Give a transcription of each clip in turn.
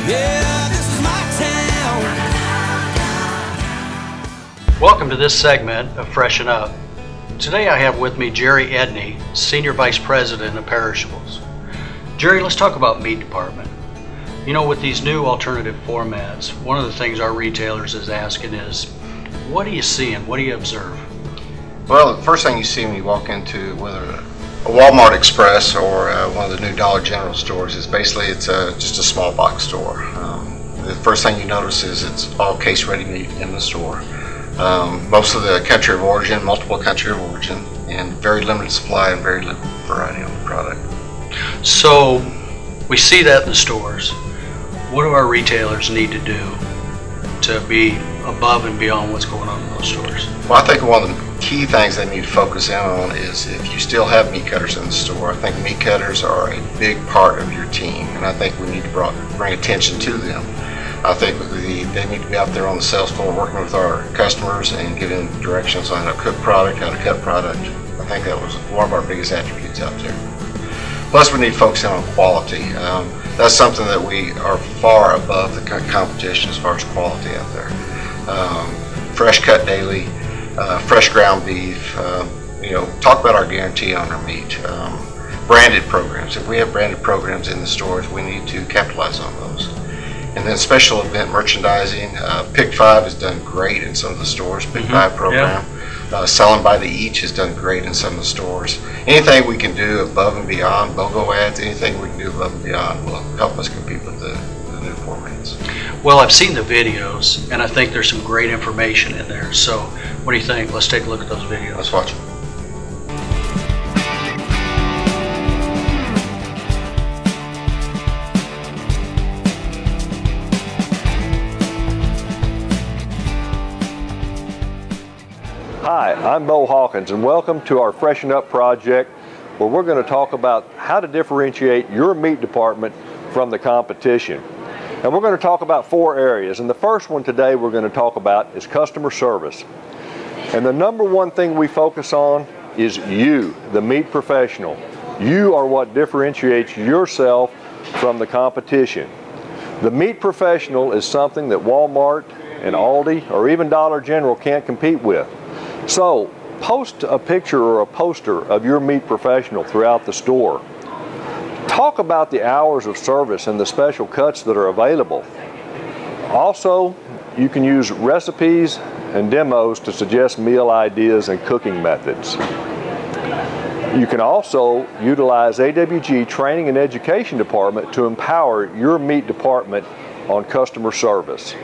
Yeah, this is my town. Welcome to this segment of Freshen Up. Today I have with me Jerry Edney, Senior Vice President of Perishables. Jerry, let's talk about meat department. You know, with these new alternative formats, one of the things our retailers is asking is, what are you seeing? What do you observe? Well, the first thing you see when you walk into whether a Walmart Express or one of the new Dollar General stores is basically just a small box store. The first thing you notice is it's all case-ready meat in the store. Most of the country of origin, multiple country of origin, and very limited supply and very limited variety on the product. So we see that in the stores. What do our retailers need to do to be above and beyond what's going on in those stores? Well, I think one of the key things they need to focus in on is if you still have meat cutters in the store, I think meat cutters are a big part of your team, and I think we need to bring attention to them. I think they need to be out there on the sales floor working with our customers and giving directions on how to cook product, how to cut product. I think that was one of our biggest attributes out there. Plus, we need to focus in on quality. That's something that we are far above the competition as far as quality out there. Fresh cut daily, fresh ground beef. Talk about our guarantee on our meat. Branded programs. If we have branded programs in the stores, we need to capitalize on those. And then special event merchandising. Pick 5 has done great in some of the stores. Pick 5 program. Yeah. Selling by the each has done great in some of the stores. Anything we can do above and beyond, logo ads, anything we can do above and beyond will help us compete with the new formats. Well, I've seen the videos, and I think there's some great information in there. So what do you think? Let's take a look at those videos. Let's watch them. Hi, I'm Bo Hawkins, and welcome to our Freshen Up project, where we're going to talk about how to differentiate your meat department from the competition. And we're going to talk about 4 areas, and the first one today we're going to talk about is customer service. And the number one thing we focus on is you, the meat professional. You are what differentiates yourself from the competition. The meat professional is something that Walmart and Aldi or even Dollar General can't compete with. So, post a picture or a poster of your meat professional throughout the store. Talk about the hours of service and the special cuts that are available. Also, you can use recipes and demos to suggest meal ideas and cooking methods. You can also utilize AWG Training and Education Department to empower your meat department on customer service.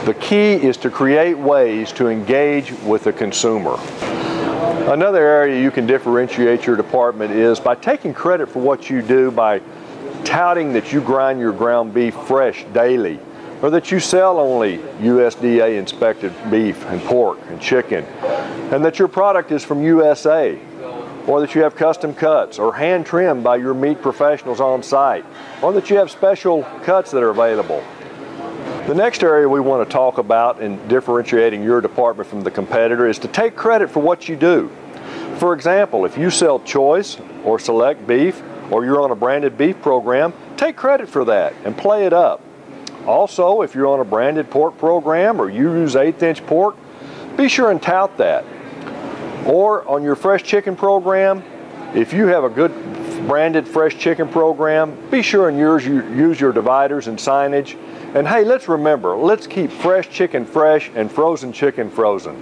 The key is to create ways to engage with the consumer. Another area you can differentiate your department is by taking credit for what you do by touting that you grind your ground beef fresh daily, or that you sell only USDA inspected beef and pork and chicken, and that your product is from USA, or that you have custom cuts or hand trimmed by your meat professionals on site, or that you have special cuts that are available. The next area we want to talk about in differentiating your department from the competitor is to take credit for what you do. For example, if you sell choice or select beef, or you're on a branded beef program, take credit for that and play it up. Also, if you're on a branded pork program or you use 1/8" pork, be sure and tout that. Or on your fresh chicken program, if you have a good branded fresh chicken program, be sure and use your dividers and signage. And hey, let's remember, let's keep fresh chicken fresh and frozen chicken frozen.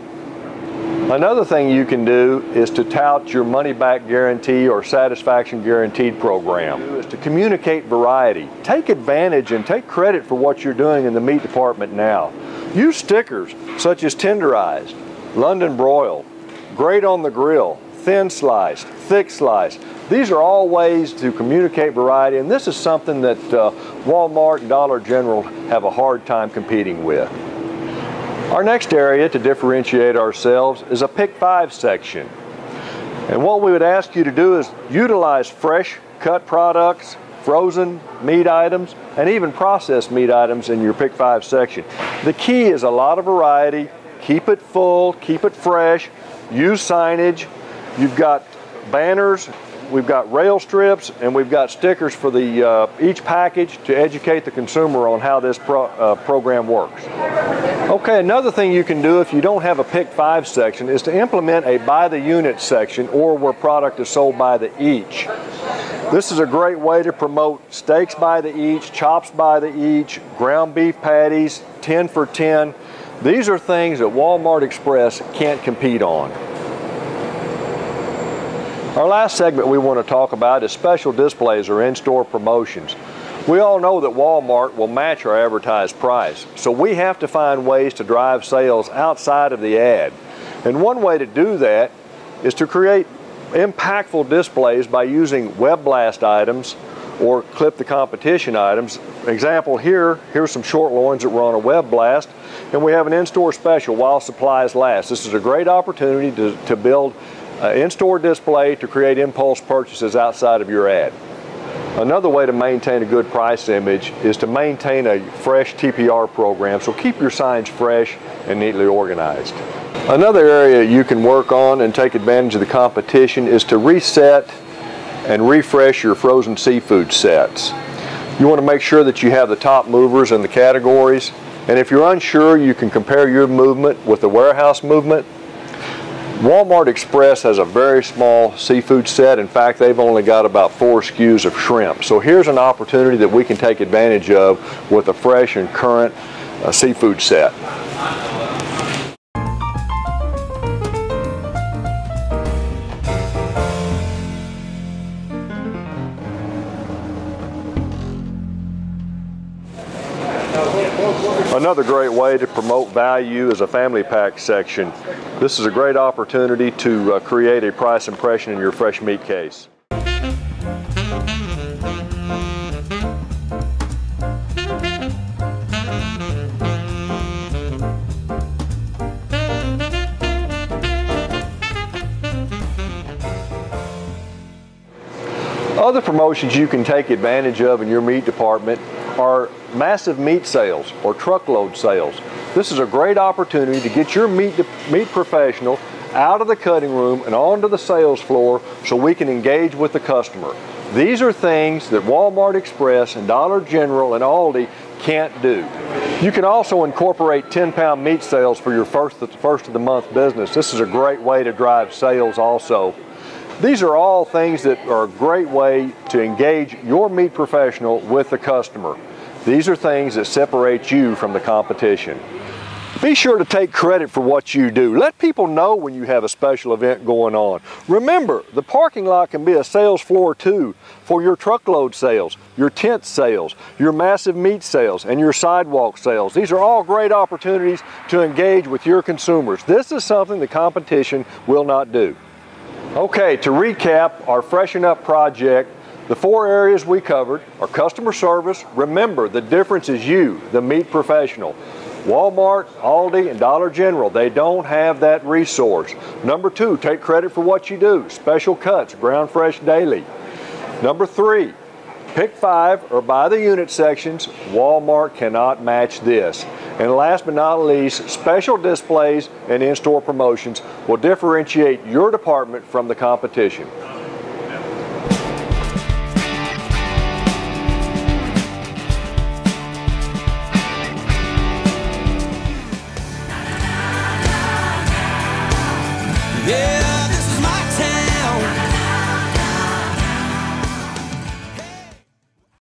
Another thing you can do is to tout your money-back guarantee or satisfaction guaranteed program. Is to communicate variety. Take advantage and take credit for what you're doing in the meat department now. Use stickers such as tenderized, London broil, great on the grill, thin sliced, thick sliced. These are all ways to communicate variety, and this is something that Walmart and Dollar General have a hard time competing with. Our next area to differentiate ourselves is a Pick 5 section. And what we would ask you to do is utilize fresh cut products, frozen meat items, and even processed meat items in your Pick 5 section. The key is a lot of variety. Keep it full, keep it fresh, use signage. You've got banners we've got rail strips, and we've got stickers for the each package to educate the consumer on how this program works. Okay, another thing you can do if you don't have a Pick 5 section is to implement a by the unit section, or where product is sold by the each. This is a great way to promote steaks by the each, chops by the each, ground beef patties, 10 for 10. These are things that Walmart Express can't compete on. Our last segment we want to talk about is special displays or in-store promotions. We all know that Walmart will match our advertised price, so we have to find ways to drive sales outside of the ad. And one way to do that is to create impactful displays by using web blast items or clip the competition items. Example here's some short loins that were on a web blast, and we have an in-store special while supplies last. This is a great opportunity to build an in-store display to create impulse purchases outside of your ad. Another way to maintain a good price image is to maintain a fresh TPR program, so keep your signs fresh and neatly organized. Another area you can work on and take advantage of the competition is to reset and refresh your frozen seafood sets. You want to make sure that you have the top movers in the categories, and if you're unsure, you can compare your movement with the warehouse movement. Walmart Express has a very small seafood set. In fact, they've only got about 4 SKUs of shrimp. So here's an opportunity that we can take advantage of with a fresh and current seafood set. Another great way to promote value is a family pack section. This is a great opportunity to create a price impression in your fresh meat case. Other promotions you can take advantage of in your meat department are massive meat sales or truckload sales. This is a great opportunity to get your meat professional out of the cutting room and onto the sales floor so we can engage with the customer. These are things that Walmart Express and Dollar General and Aldi can't do. You can also incorporate 10-pound meat sales for your first of the month business. This is a great way to drive sales also. These are all things that are a great way to engage your meat professional with the customer. These are things that separate you from the competition. Be sure to take credit for what you do. Let people know when you have a special event going on. Remember, the parking lot can be a sales floor too for your truckload sales, your tent sales, your massive meat sales, and your sidewalk sales. These are all great opportunities to engage with your consumers. This is something the competition will not do. Okay, to recap our Freshen Up project, the 4 areas we covered are customer service. Remember, the difference is you, the meat professional. Walmart, Aldi, and Dollar General, they don't have that resource. Number 2, take credit for what you do. Special cuts, ground fresh daily. Number 3, Pick 5 or by the unit sections. Walmart cannot match this. And last but not least, special displays and in-store promotions will differentiate your department from the competition.